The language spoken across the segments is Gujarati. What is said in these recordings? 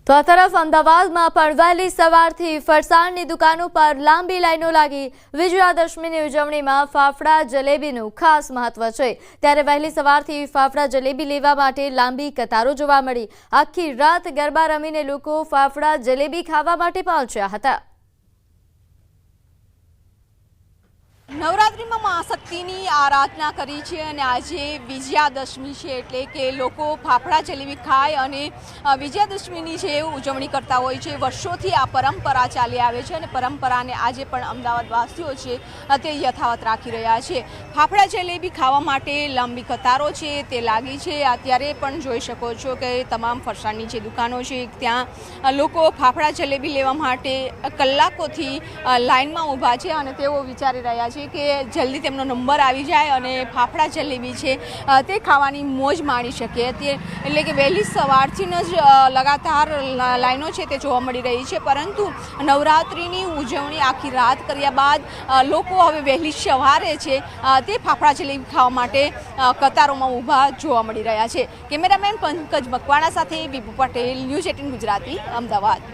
તો આ તરફ અમદાવાદમાં પણ વહેલી સવારથી ફરસાણની દુકાનો પર લાંબી લાઈનો લાગી। વિજયાદશમીની ઉજવણીમાં ફાફડા જલેબીનું ખાસ મહત્વ છે, ત્યારે વહેલી સવારથી ફાફડા જલેબી લેવા માટે લાંબી કતારો જોવા મળી। આખી રાત ગરબા રમીને લોકો ફાફડા જલેબી ખાવા માટે પહોંચ્યા હતા। નવરાત્રિમાં મા શક્તિની આરાધના કરી છે અને આજે વિજયાદશમી છે, એટલે કે લોકો ફાફડા જલેબી ખાય અને વિજયાદશમીની જે ઉજવણી કરતા હોય છે। વર્ષોથી આ પરંપરા ચાલી આવે છે અને પરંપરાને આજે પણ અમદાવાદવાસીઓ છે તે યથાવત રાખી રહ્યા છે। ફાફડા જલેબી ખાવા માટે લાંબી કતારો છે તે લાગી છે। અત્યારે પણ જોઈ શકો છો કે તમામ ફરસાણની જે દુકાનો છે ત્યાં લોકો ફાફડા જલેબી લેવા માટે કલાકોથી લાઇનમાં ઊભા છે અને તેઓ વિચારી રહ્યા છે કે જલ્દી તેમનો નંબર આવી જાય અને ફાફડા જલેબી છે તે ખાવાની મોજ માણી શકે। એટલે કે વહેલી સવારથી જ લગાતાર લાઈનો છે તે જોવા મળી રહી છે, પરંતુ નવરાત્રિની ઉજવણી આખી રાત કર્યા બાદ લોકો હવે વહેલી સવારે છે તે ફાફડા જલેબી ખાવા માટે કતારોમાં ઊભા જોવા મળી રહ્યા છે। કેમેરામેન પંકજ મકવાણા સાથે વિપુ પટેલ, ન્યૂઝ 18 ગુજરાતી, અમદાવાદ।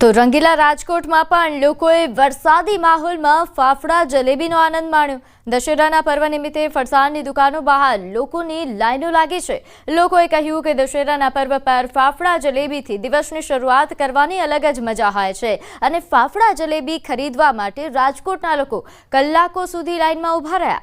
તો રંગીલા રાજકોટમાં પણ લોકોએ વરસાદી માહોલમાં ફાફડા જલેબીનો આનંદ માણ્યો। દશેરાના પર્વ નિમિત્તે ફરસાણની દુકાનો બહાર લોકોની લાઈનો લાગી છે। લોકોએ કહ્યું કે દશેરાના પર્વ પર ફાફડા જલેબીથી દિવસની શરૂઆત કરવાની અલગ જ મજા હોય છે અને ફાફડા જલેબી ખરીદવા માટે રાજકોટના લોકો કલાકો સુધી લાઈનમાં ઊભા રહ્યા।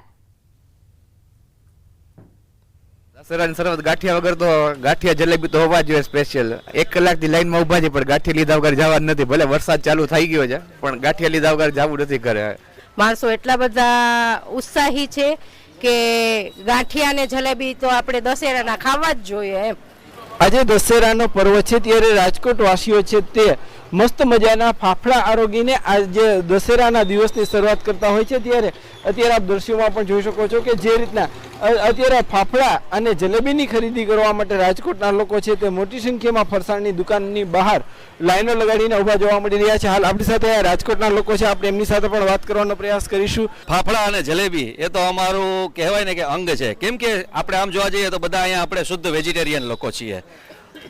દશેરાની શરૂઆત ગાંઠિયા વગર તો ગાંઠિયા જલેબી તો હોવા જોઈએ સ્પેશિયલ। 1 કલાકથી લાઈનમાં ઊભા છે પણ ગાંઠિયા લીધા વગર જવાનું નથી। ભલે વરસાદ ચાલુ થઈ ગયો છે પણ ગાંઠિયા લીધા વગર જવું નથી ઘરે। માણસો એટલા બધા ઉત્સાહી છે કે ગાંઠિયા ને જલેબી તો આપણે દશેરાના ખાવા જ જોઈએ એમ। આજે દશેરાનો પર્વ છે ત્યારે રાજકોટ વાસીઓ છે તે મસ્ત મજાના ફાફડા આરોગીને આજે દશેરાના દિવસની શરૂઆત કરતા હોય છે। ત્યારે અત્યારે આપ દ્રશ્યોમાં પણ જોઈ શકો છો કે જે રીતના અત્યારે ફાફડા અને જલેબીની ખરીદી કરવા માટે રાજકોટના લોકો છે તે મોટી સંખ્યામાં ફરસાણની દુકાનની બહાર લાઈનો લગાડીને ઊભા જોવા મળી રહ્યા છે। હાલ આપણી સાથે રાજકોટના લોકો છે, આપણે એમની સાથે પણ વાત કરવાનો પ્રયાસ કરીશું। ફાફડા અને જલેબી એ તો અમારું કહેવાય ને કે અંગ છે, કેમ કે આપણે આમ જોવા જઈએ તો બધા અહીંયા આપણે શુદ્ધ વેજીટેરિયન લોકો છીએ।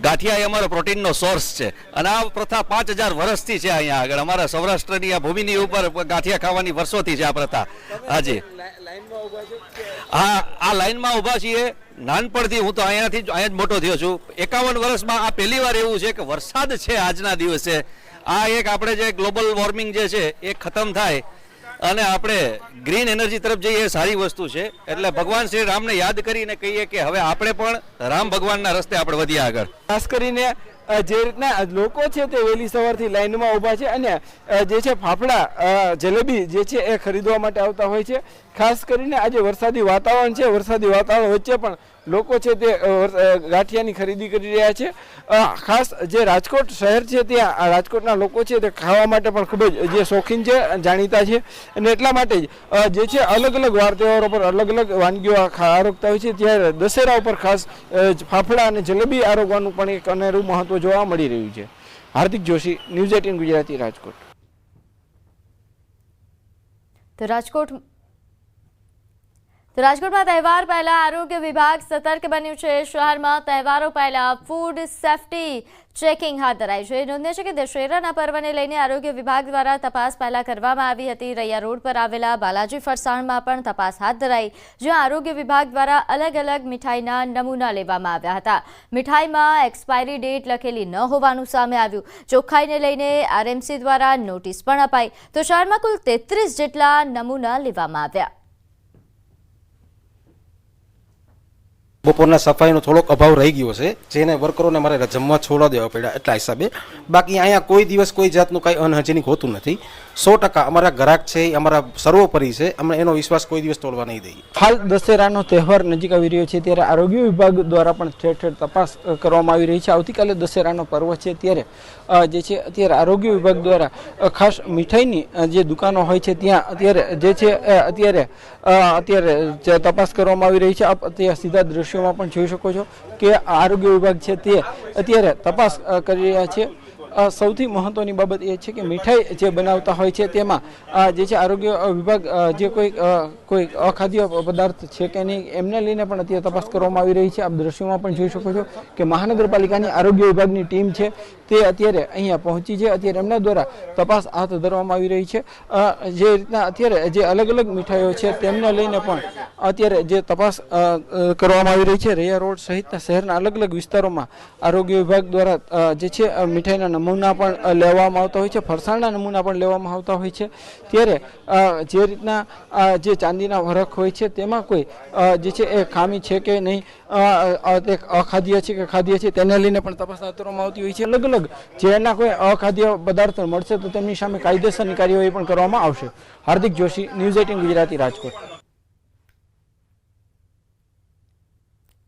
ગાંઠિયા એ અમારો પ્રોટીનનો સોર્સ છે અને આ પ્રથા 5000 વર્ષથી છે અહીંયા આગળ। અમારા સૌરાષ્ટ્રની આ ભૂમિની ઉપર ગાંઠિયા ખાવાની વર્ષોથી છે આ પ્રથા। હાજી, આ લાઈનમાં ઊભા છીએ નાનપણથી। હું તો અહીંયા જ મોટો થયો છું। 51 વર્ષમાં આ પહેલી વાર એવું છે કે વરસાદ છે આજના દિવસે। આ એક આપણે જે ગ્લોબલ વોર્મિંગ જે છે એ ખતમ થાય અને આપણે ગ્રીન એનર્જી તરફ જઈએ એ સારી વસ્તુ છે। એટલે ભગવાન શ્રી રામને યાદ કરીને કહીએ કે હવે આપણે પણ રામ ભગવાનના રસ્તે આપણે વધીએ આગળ। ખાસ કરીને જે રીતના લોકો છે તે વહેલી સવારથી લાઈનમાં ઊભા છે અને જે છે ફાફડા જલેબી જે છે એ ખરીદવા માટે આવતા હોય છે। ખાસ કરીને આજે વરસાદી વાતાવરણ છે, વરસાદી વાતાવરણ વચ્ચે પણ લોકો છે તે ગાંઠિયાની ખરીદી કરી રહ્યા છે। ખાસ જે રાજકોટ શહેર છે ત્યાં રાજકોટના લોકો છે તે ખાવા માટે પણ ખૂબ જ જે શોખીન છે, જાણીતા છે અને એટલા માટે જ જે છે અલગ અલગ વાર તહેવારો પર અલગ અલગ વાનગીઓ આરોગતા હોય છે। ત્યારે દશેરા ઉપર ખાસ ફાફડા અને જલેબી આરોગવાનું પણ એક અનેરું મહત્વ જોવા મળી રહ્યું છે। હાર્દિક જોશી, ન્યૂઝ 18 ગુજરાતી, રાજકોટ। તો રાજકોટમાં તહેવાર પહેલા આરોગ્ય વિભાગ સતર્ક બન્યું છે। શહેરમાં તહેવારો પહેલા ફૂડ સેફ્ટી ચેકિંગ હાથ ધરાઈ છે। નોંધનીય છે કે દશેરાના પર્વને લઈને આરોગ્ય વિભાગ દ્વારા તપાસ પહેલા કરવામાં આવી હતી। રૈયા રોડ પર આવેલા બાલાજી ફરસાણમાં પણ તપાસ હાથ ધરાઈ, જ્યાં આરોગ્ય વિભાગ દ્વારા અલગ અલગ મીઠાઈના નમૂના લેવામાં આવ્યા હતા। મીઠાઈમાં એક્સપાયરી ડેટ લખેલી ન હોવાનું સામે આવ્યું। ચોખ્ખાઈને લઈને આરએમસી દ્વારા નોટિસ પણ અપાઈ। તો શહેરમાં કુલ 33 જેટલા નમૂના લેવામાં આવ્યા। બપોરના સફાઈનો થોડોક અભાવ રહી ગયો છે, જેને વર્કરોને મારે જમવા છોડવા દેવા પડ્યા એટલા હિસાબે। બાકી અહીંયા કોઈ દિવસ કોઈ જાતનું કાંઈ અનહાઇજેનિક હોતું નથી। 100% અમારા ગ્રાહક છે એ અમારા સર્વોપરી છે, અમે એનો વિશ્વાસ કોઈ દિવસ તોડવા નહીં દઈએ। હાલ દશેરાનો તહેવાર નજીક આવી રહ્યો છે ત્યારે આરોગ્ય વિભાગ દ્વારા પણ ઠેર ઠેર તપાસ કરવામાં આવી રહી છે। આવતીકાલે દશેરાનો પર્વ છે ત્યારે જે છે અત્યારે આરોગ્ય વિભાગ દ્વારા ખાસ મીઠાઈની જે દુકાનો હોય છે ત્યાં અત્યારે જે છે અત્યારે તપાસ કરવામાં આવી રહી છે। આપ અત્યારે સીધા દ્રશ્યોમાં પણ જોઈ શકો છો કે આરોગ્ય વિભાગ છે તે અત્યારે તપાસ કરી રહ્યા છે। સૌથી મહત્વની બાબત એ છે કે મીઠાઈ જે બનાવતા હોય છે તેમાં જે છે આરોગ્ય વિભાગ જે કોઈ અખાદ્ય પદાર્થ છે કે નહીં એમને લઈને પણ અત્યારે તપાસ કરવામાં આવી રહી છે. આપ દ્રશ્યોમાં પણ જોઈ શકો છો કે મહાનગરપાલિકાની આરોગ્ય વિભાગની ટીમ છે તે અત્યારે અહીંયા પહોંચી છે. અત્યારે એમના દ્વારા તપાસ હાથ ધરવામાં આવી રહી છે. જે રીતના અત્યારે જે અલગ અલગ મીઠાઈઓ છે તેમને લઈને પણ અત્યારે જે તપાસ કરવામાં આવી રહી છે. રૈયા રોડ સહિતના શહેરના અલગ અલગ વિસ્તારોમાં આરોગ્ય વિભાગ દ્વારા જે છે મીઠાઈના નમૂના પણ લેવામાં આવતા હોય છે, ફરસાણના નમૂના પણ લેવામાં આવતા હોય છે. ત્યારે જે રીતના જે ચાંદીના વરખ હોય છે તેમાં કોઈ જે છે એ ખામી છે કે નહીં, તે અખાદ્ય છે કે ખાદ્ય છે તેને લઈને પણ તપાસ હાથ ધરવામાં આવતી હોય છે. અલગ અલગ જેના કોઈ અખાદ્ય પદાર્થ મળશે તો તેમની સામે કાયદેસરની કાર્યવાહી પણ કરવામાં આવશે. હાર્દિક જોશી, ન્યૂઝ 18 ગુજરાતી, રાજકોટ.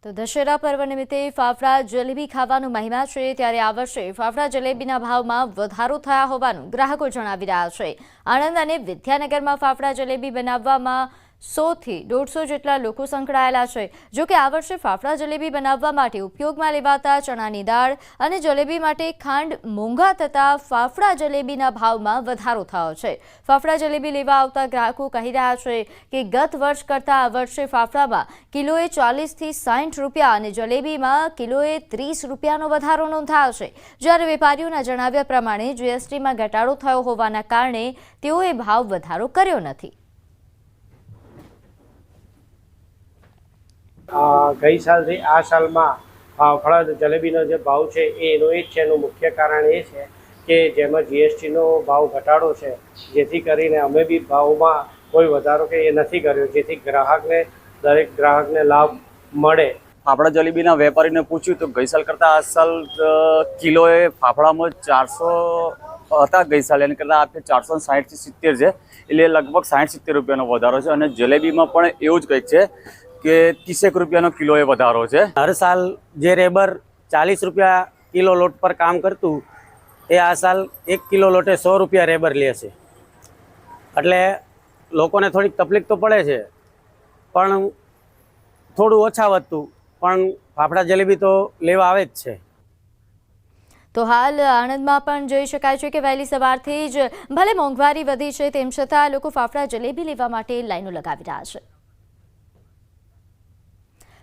તો દશેરા પર્વ નિમિત્તે ફાફડા જલેબી ખાવાનો મહિમા છે, ત્યારે આ વર્ષે ફાફડા જલેબીના ભાવમાં વધારો થયા હોવાનું ગ્રાહકો જણાવી રહ્યા છે. આણંદ અને વિદ્યાનગરમાં ફાફડા જલેબી બનાવવામાં 100 થી 150 જેટલા લોકો સંકળાયેલા છે. જો કે આ વર્ષે ફાફડા જલેબી બનાવવા માટે ઉપયોગમાં લેવાતા ચણાની દાળ અને જલેબી માટે ખાંડ મોંઘા થતાં ફાફડા જલેબીના ભાવમાં વધારો થયો છે. ફાફડા જલેબી લેવા આવતા ગ્રાહકો કહી રહ્યા છે કે ગત વર્ષ કરતાં આ વર્ષે ફાફડામાં કિલોએ 40 થી 60 રૂપિયા અને જલેબીમાં કિલોએ 30 રૂપિયાનો વધારો નોંધાયો છે. જ્યારે વેપારીઓના જણાવ્યા પ્રમાણે જીએસટીમાં ઘટાડો થયો હોવાના કારણે તેઓએ ભાવ વધારો કર્યો નથી. ગઈ સાલથી આ સાલમાં ફાફડા જલેબીનો જે ભાવ છે એનો એ જ છે. એનું મુખ્ય કારણ એ છે કે જેમાં જીએસટીનો ભાવ ઘટાડો છે, જેથી કરીને અમે બી ભાવમાં કોઈ વધારો કે એ નથી કર્યો, જેથી દરેક ગ્રાહકને લાભ મળે. ફાફડા જલેબીના વેપારીને પૂછ્યું તો ગઈ સાલ કરતાં આ સાલ કિલોએ ફાફડામાં 400 હતા ગઈ સાલ, એને કરતાં આપણે 460 થી 70 છે, એટલે લગભગ 60-70 રૂપિયાનો વધારો છે. અને જલેબીમાં પણ એવું જ કંઈક છે કે 30 રૂપિયાનો કિલો એ વધારો છે. હર સાલ જે રેબર 40 રૂપિયા કિલો લોટ પર કામ કરતું એ આ સાલ 1 કિલો લોટે 100 રૂપિયા રેબર લે છે. એટલે લોકોને થોડીક તકલીફ તો પડે છે, પણ થોડું ઓછા વધતું, પણ ફાફડા જલેબી તો લેવા આવે જ છે. તો હાલ આણંદમાં પણ જોઈ શકાય છે કે વહેલી સવારથી જ ભલે મોંઘવારી વધી છે તેમ છતાં લોકો ફાફડા જલેબી લેવા માટે લાઈનો લગાવી રહ્યા છે.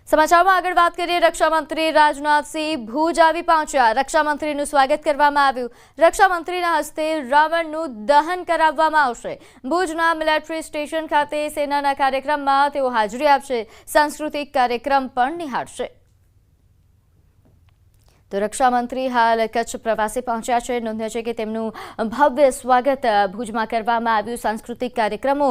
સમાચારમાં આગળ વાત કરીએ. રક્ષામંત્રી રાજનાથસિંહ ભુજ આવી પહોંચ્યા. રક્ષામંત્રીનું સ્વાગત કરવામાં આવ્યું. રક્ષામંત્રીના હસ્તે રાવણનું દહન કરાવવામાં આવશે. ભુજના મિલિટરી સ્ટેશન ખાતે સેનાના કાર્યક્રમમાં તેઓ હાજરી આપશે. સાંસ્કૃતિક કાર્યક્રમ પણ નિહાળશે. તો રક્ષામંત્રી હાલ કચ્છ પ્રવાસે પહોંચ્યા છે. નોંધ્ય છે કે તેમનું ભવ્ય સ્વાગત ભુજમાં કરવામાં આવ્યું. સાંસ્કૃતિક કાર્યક્રમો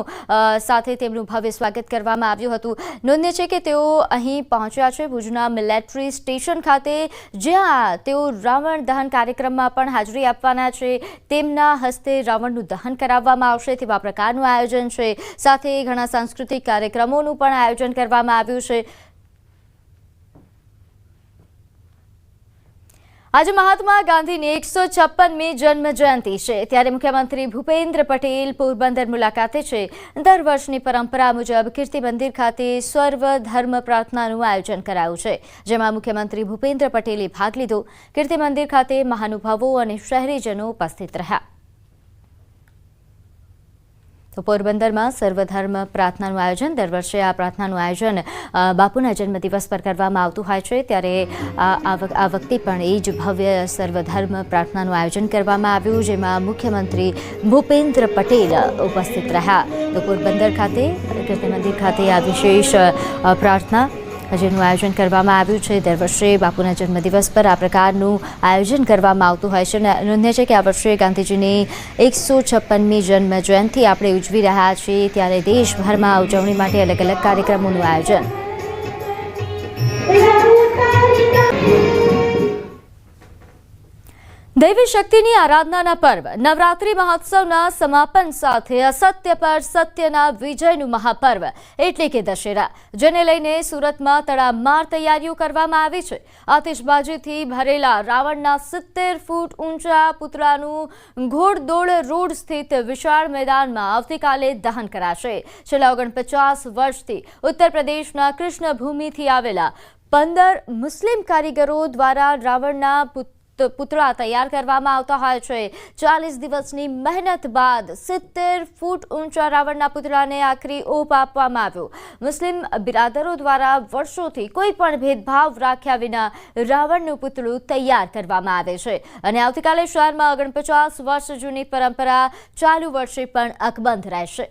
સાથે તેમનું ભવ્ય સ્વાગત કરવામાં આવ્યું હતું. નોંધ્ય છે કે તેઓ અહીં પહોંચ્યા છે ભુજના મિલિટરી સ્ટેશન ખાતે, જ્યાં તેઓ રાવણ દહન કાર્યક્રમમાં પણ હાજરી આપવાના છે. તેમના હસ્તે રાવણનું દહન કરાવવામાં આવશે તેવા પ્રકારનું આયોજન છે. સાથે ઘણા સાંસ્કૃતિક કાર્યક્રમોનું પણ આયોજન કરવામાં આવ્યું છે. આજે મહાત્મા ગાંધીની 156મી જન્મ જયંતિ છે, ત્યારે મુખ્યમંત્રી ભૂપેન્દ્ર પટેલ પોરબંદર મુલાકાતે છે. દર વર્ષની પરંપરા મુજબ કીર્તિ મંદિર ખાતે સર્વધર્મ પ્રાર્થનાનું આયોજન કરાયું છે, જેમાં મુખ્યમંત્રી ભૂપેન્દ્ર પટેલે ભાગ લીધો. કીર્તિ મંદિર ખાતે મહાનુભાવો અને શહેરીજનો ઉપસ્થિત રહ્યા. તો પોરબંદરમાં સર્વધર્મ પ્રાર્થનાનું આયોજન, દર વર્ષે આ પ્રાર્થનાનું આયોજન બાપુના જન્મદિવસ પર કરવામાં આવતું હોય છે, ત્યારે આ વખતે પણ એ જ ભવ્ય સર્વધર્મ પ્રાર્થનાનું આયોજન કરવામાં આવ્યું, જેમાં મુખ્યમંત્રી ભૂપેન્દ્ર પટેલ ઉપસ્થિત રહ્યા. તો પોરબંદર ખાતે કીર્તિ મંદિર ખાતે આ વિશેષ પ્રાર્થના જેનું આયોજન કરવામાં આવ્યું છે. દર વર્ષે બાપુના જન્મદિવસ પર આ પ્રકારનું આયોજન કરવામાં આવતું હોય છે. નોંધ્ય છે કે આ વર્ષે ગાંધીજીની 156મી જન્મ જયંતિ આપણે ઉજવી રહ્યા છીએ, ત્યારે દેશભરમાં ઉજવણી માટે અલગ અલગ કાર્યક્રમોનું આયોજન. દૈવી શક્તિની આરાધનાના પર્વ નવરાત્રી મહોત્સવના સમાપન સાથે અસત્ય પર સત્યના વિજયનું મહાપર્વ એટલે કે દશેરા, જેને લઈને સુરતમાં તડામાર તૈયારીઓ કરવામાં આવી છે. આતિશબાજીથી ભરેલા રાવણના 70 ફૂટ ઊંચા પુતળાનું ઘોડદોડ રોડ સ્થિત વિશાળ મેદાનમાં આવતીકાલે દહન કરાશે. છેલ્લા 49 વર્ષથી ઉત્તર પ્રદેશના કૃષ્ણભૂમિથી આવેલા 15 મુસ્લિમ કારીગરો દ્વારા રાવણના પૂતળા તૈયાર કરવામાં આવતા હોય છે। 40 દિવસની મહેનત બાદ 70 ફૂટ ઊંચા રાવણના પૂતળાને આખરી ઓપ આપવામાં આવ્યો। મુસ્લિમ બિરાદરો દ્વારા વર્ષોથી કોઈ પણ ભેદભાવ રાખ્યા વિના રાવણનું પૂતળું તૈયાર કરવામાં આવે છે અને આવતીકાલે શહેરમાં 49 વર્ષ જૂની પરંપરા ચાલુ વર્ષે પણ અકબંધ રહેશે।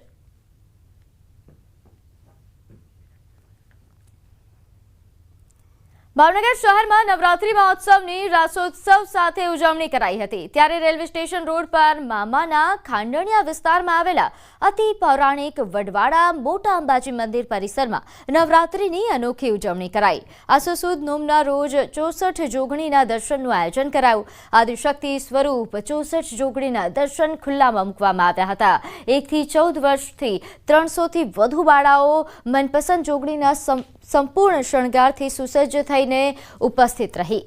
ભાવનગર શહેરમાં નવરાત્રી મહોત્સવની રાસોત્સવ સાથે ઉજવણી કરાઈ હતી। ત્યારે રેલવે સ્ટેશન રોડ પર મામાના ખાંડણિયા વિસ્તારમાં આવેલા અતિ પૌરાણિક વડવાડા મોટા અંબાજી મંદિર પરિસરમાં નવરાત્રીની અનોખી ઉજવણી કરાઈ। આસો સુદ નોમના રોજ 64 જોગણીના દર્શનનું આયોજન કરાયું। આદિશક્તિ સ્વરૂપ 64 જોગણીના દર્શન ખુલ્લામાં મૂકવામાં આવ્યા હતા। 1 થી 14 વર્ષથી 300થી વધુ બાળાઓ મનપસંદ જોગણીના સંપૂર્ણ શણગારથી સુસજ્જ થઈને ઉપસ્થિત રહી।